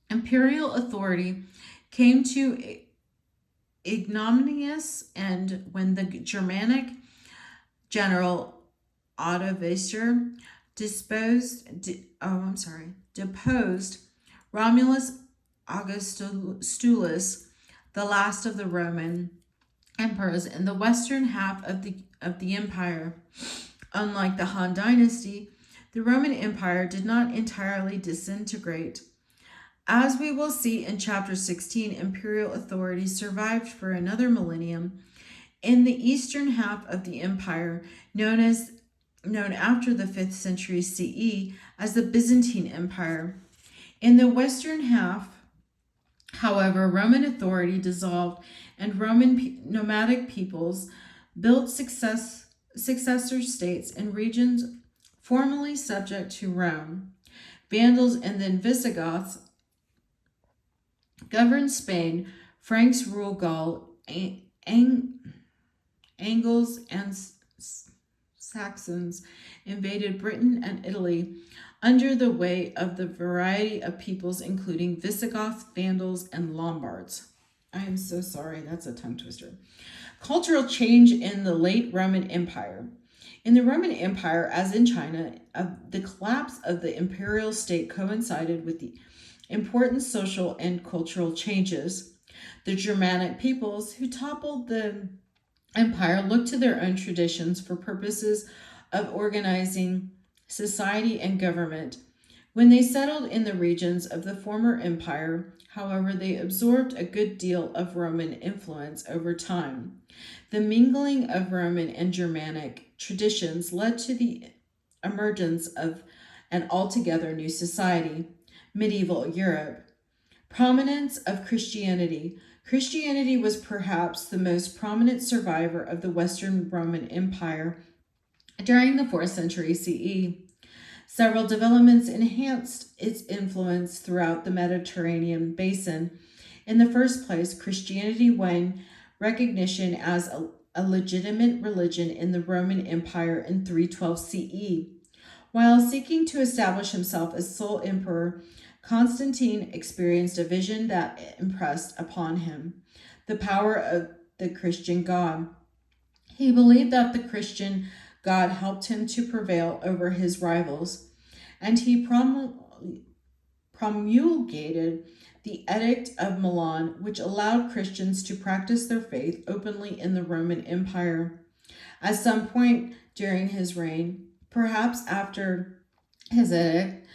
imperial authority came to ignominious end when the Germanic general Odovacer deposed Romulus Augustulus, the last of the Roman emperors in the western half of the empire. Unlike the Han Dynasty, the Roman Empire did not entirely disintegrate. As we will see in chapter 16, imperial authority survived for another millennium in the eastern half of the empire, known after the 5th century CE as the Byzantine Empire. In the western half, however, Roman authority dissolved and Roman nomadic peoples built successor states in regions formerly subject to Rome. Vandals and then Visigoths governed Spain, Franks ruled Gaul, Angles and Saxons invaded Britain and Italy under the weight of the variety of peoples including Visigoths, Vandals, and Lombards. I am so sorry, that's a tongue twister. Cultural change in the late Roman Empire. In the Roman Empire, as in China, the collapse of the imperial state coincided with the important social and cultural changes. The Germanic peoples who toppled the empire looked to their own traditions for purposes of organizing society and government. When they settled in the regions of the former empire, however, they absorbed a good deal of Roman influence over time. The mingling of Roman and Germanic traditions led to the emergence of an altogether new society, medieval Europe. Prominence of Christianity. Christianity was perhaps the most prominent survivor of the Western Roman Empire during the 4th century CE. Several developments enhanced its influence throughout the Mediterranean basin. In the first place, Christianity won recognition as a legitimate religion in the Roman Empire in 312 CE. While seeking to establish himself as sole emperor, Constantine experienced a vision that impressed upon him the power of the Christian God. He believed that the Christian God helped him to prevail over his rivals, and he promulgated the Edict of Milan, which allowed Christians to practice their faith openly in the Roman Empire. At some point during his reign, perhaps after his edict,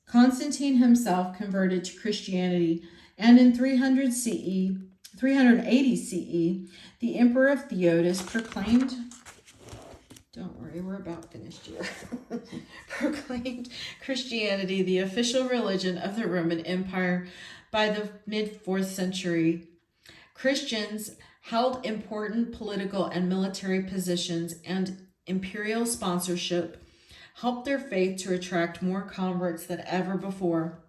Constantine himself converted to Christianity, and in 380 CE, the Emperor Theodos proclaimed, don't worry, we're about finished here, proclaimed Christianity the official religion of the Roman Empire. By the mid-4th century, Christians held important political and military positions, and imperial sponsorship helped their faith to attract more converts than ever before.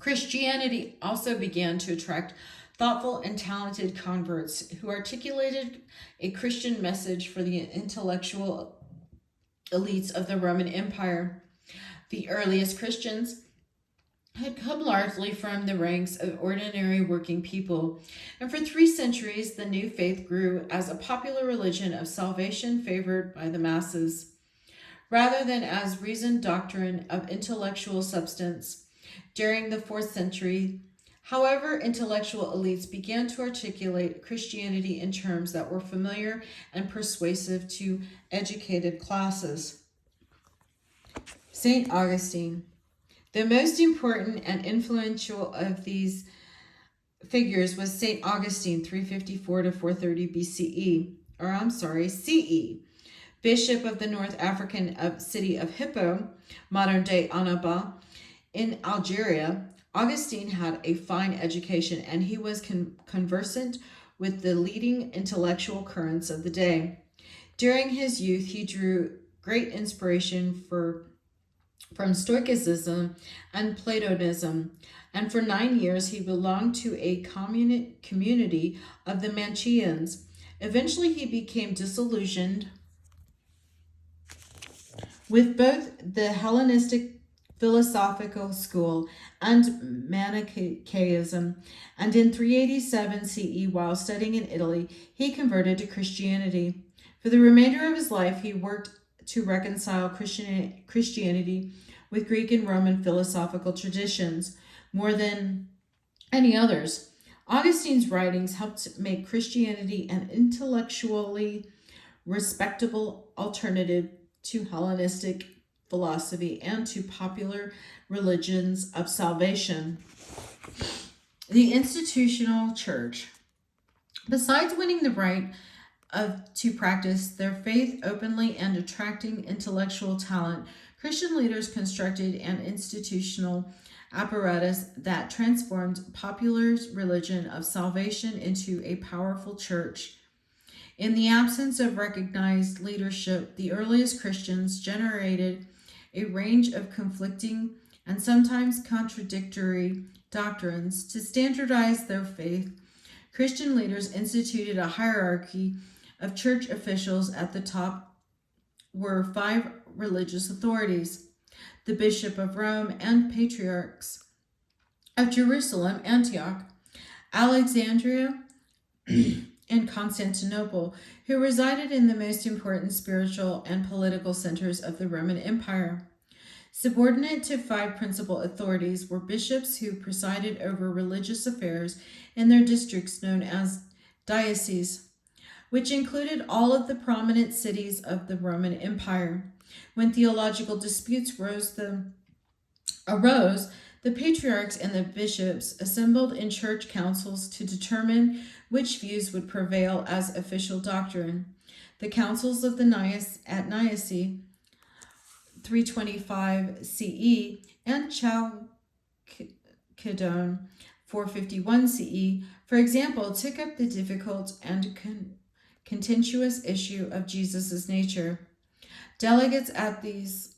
Christianity also began to attract thoughtful and talented converts who articulated a Christian message for the intellectual elites of the Roman Empire. The earliest Christians had come largely from the ranks of ordinary working people, and for 3 centuries the new faith grew as a popular religion of salvation favored by the masses, rather than as reasoned doctrine of intellectual substance. During the 4th century, however, intellectual elites began to articulate Christianity in terms that were familiar and persuasive to educated classes. St. Augustine. The most important and influential of these figures was St. Augustine, 354 to 430 CE, Bishop of the North African city of Hippo, modern-day Annaba, in Algeria. Augustine had a fine education, and he was conversant with the leading intellectual currents of the day. During his youth, he drew great inspiration from Stoicism and Platonism, and for 9 years he belonged to a community of the Manichaeans. Eventually he became disillusioned with both the Hellenistic philosophical school and Manichaeism, and in 387 CE, while studying in Italy, he converted to Christianity. For the remainder of his life, he worked to reconcile Christianity with Greek and Roman philosophical traditions more than any others. Augustine's writings helped make Christianity an intellectually respectable alternative to Hellenistic philosophy and to popular religions of salvation. The institutional church. Besides winning the right to practice their faith openly and attracting intellectual talent, Christian leaders constructed an institutional apparatus that transformed popular religion of salvation into a powerful church. In the absence of recognized leadership, the earliest Christians generated a range of conflicting and sometimes contradictory doctrines. To standardize their faith, Christian leaders instituted a hierarchy of church officials. At the top were 5 religious authorities: the Bishop of Rome and Patriarchs of Jerusalem, Antioch, Alexandria, and Constantinople, who resided in the most important spiritual and political centers of the Roman Empire. Subordinate to 5 principal authorities were bishops who presided over religious affairs in their districts known as dioceses, which included all of the prominent cities of the Roman Empire. When theological disputes arose, the patriarchs and the bishops assembled in church councils to determine which views would prevail as official doctrine. The councils of the at Nicaea, 325 CE, and Chalcedon, 451 CE, for example, took up the difficult and contentious issue of Jesus' nature. Delegates at these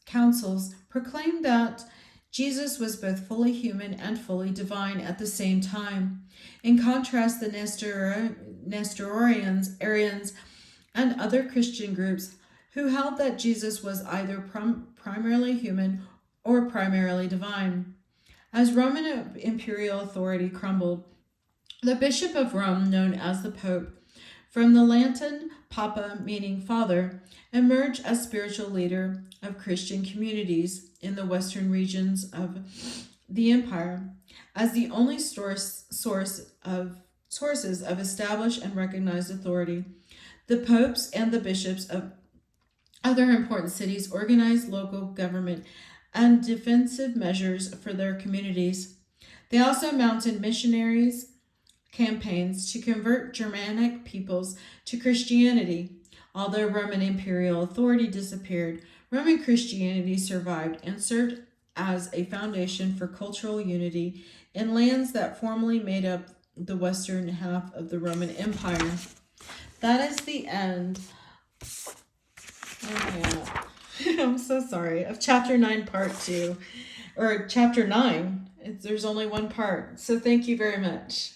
councils proclaimed that Jesus was both fully human and fully divine at the same time. In contrast, the Nestorians, Arians, and other Christian groups who held that Jesus was either primarily human or primarily divine. As Roman imperial authority crumbled, the Bishop of Rome, known as the Pope, from the Latin papa meaning father, emerged as spiritual leader of Christian communities in the western regions of the empire, as the only sources of established and recognized authority. The popes and the bishops of other important cities organized local government and defensive measures for their communities. They also mounted missionaries campaigns to convert Germanic peoples to Christianity. Although Roman imperial authority disappeared, Roman Christianity survived and served as a foundation for cultural unity in lands that formerly made up the western half of the Roman Empire. That is the end. Oh, yeah. I'm so sorry. Of chapter 9, part 2. Or chapter 9. There's only one part. So thank you very much.